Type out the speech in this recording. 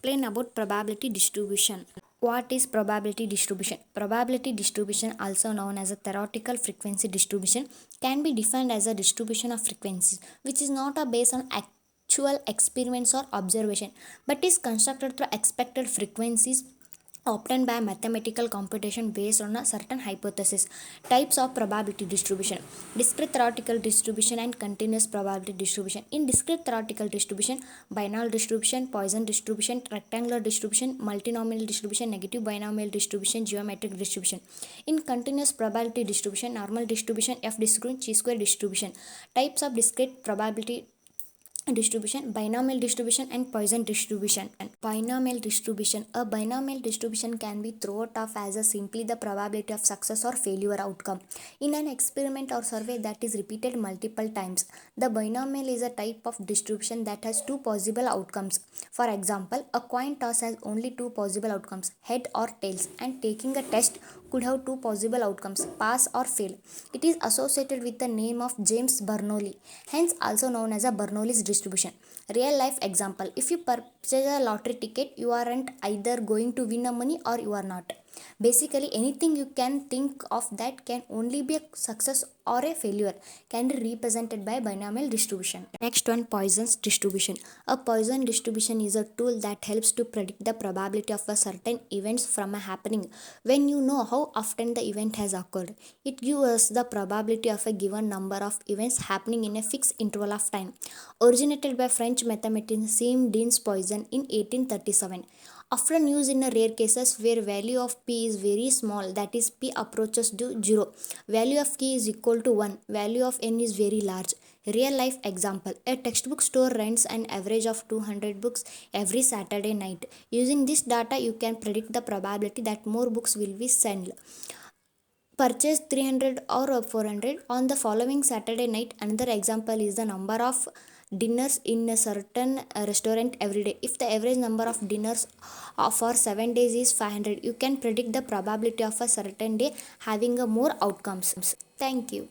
explain about probability distribution. What is probability distribution? Probability distribution, also known as a theoretical frequency distribution, can be defined as a distribution of frequencies which is not based on actual experiments or observation but is constructed through expected frequencies obtained by mathematical computation based on a certain hypothesis. Types of probability distribution: discrete theoretical distribution and continuous probability distribution. In discrete theoretical distribution, binomial distribution, Poisson distribution, rectangular distribution, multinomial distribution, negative binomial distribution, geometric distribution. In continuous probability distribution, normal distribution, F distribution, chi square distribution. Types of discrete probability distribution: binomial distribution and Poisson distribution. Binomial distribution: a binomial distribution can be thought of as simply the probability of success or failure outcome in an experiment or survey that is repeated multiple times. The binomial is a type of distribution that has two possible outcomes. For example, a coin toss has only two possible outcomes, head or tails, and taking a test could have two possible outcomes, pass or fail. It is associated with the name of James Bernoulli, hence also known as a Bernoulli's distribution. Real life example: if you purchase a lottery ticket, you aren't either going to win a money or you are not. Basically, anything you can think of that can only be a success or a failure can be represented by binomial distribution. Next one, Poisson's distribution. A Poisson distribution is a tool that helps to predict the probability of a certain events from a happening when you know how often the event has occurred. It gives us the probability of a given number of events happening in a fixed interval of time. Originated by French mathematician Jean Poisson in 1837. Often used in rare cases where value of p is very small, that is p approaches to 0. Value of k is equal to 1. Value of n is very large. Real life example: a textbook store rents an average of 200 books every Saturday night. Using this data, you can predict the probability that more books will be sold. Purchase 300 or 400 on the following Saturday night. Another example is the number of dinners in a certain restaurant every day. If the average number of dinners for 7 days is 500, you can predict the probability of a certain day having a more outcomes. Thank you.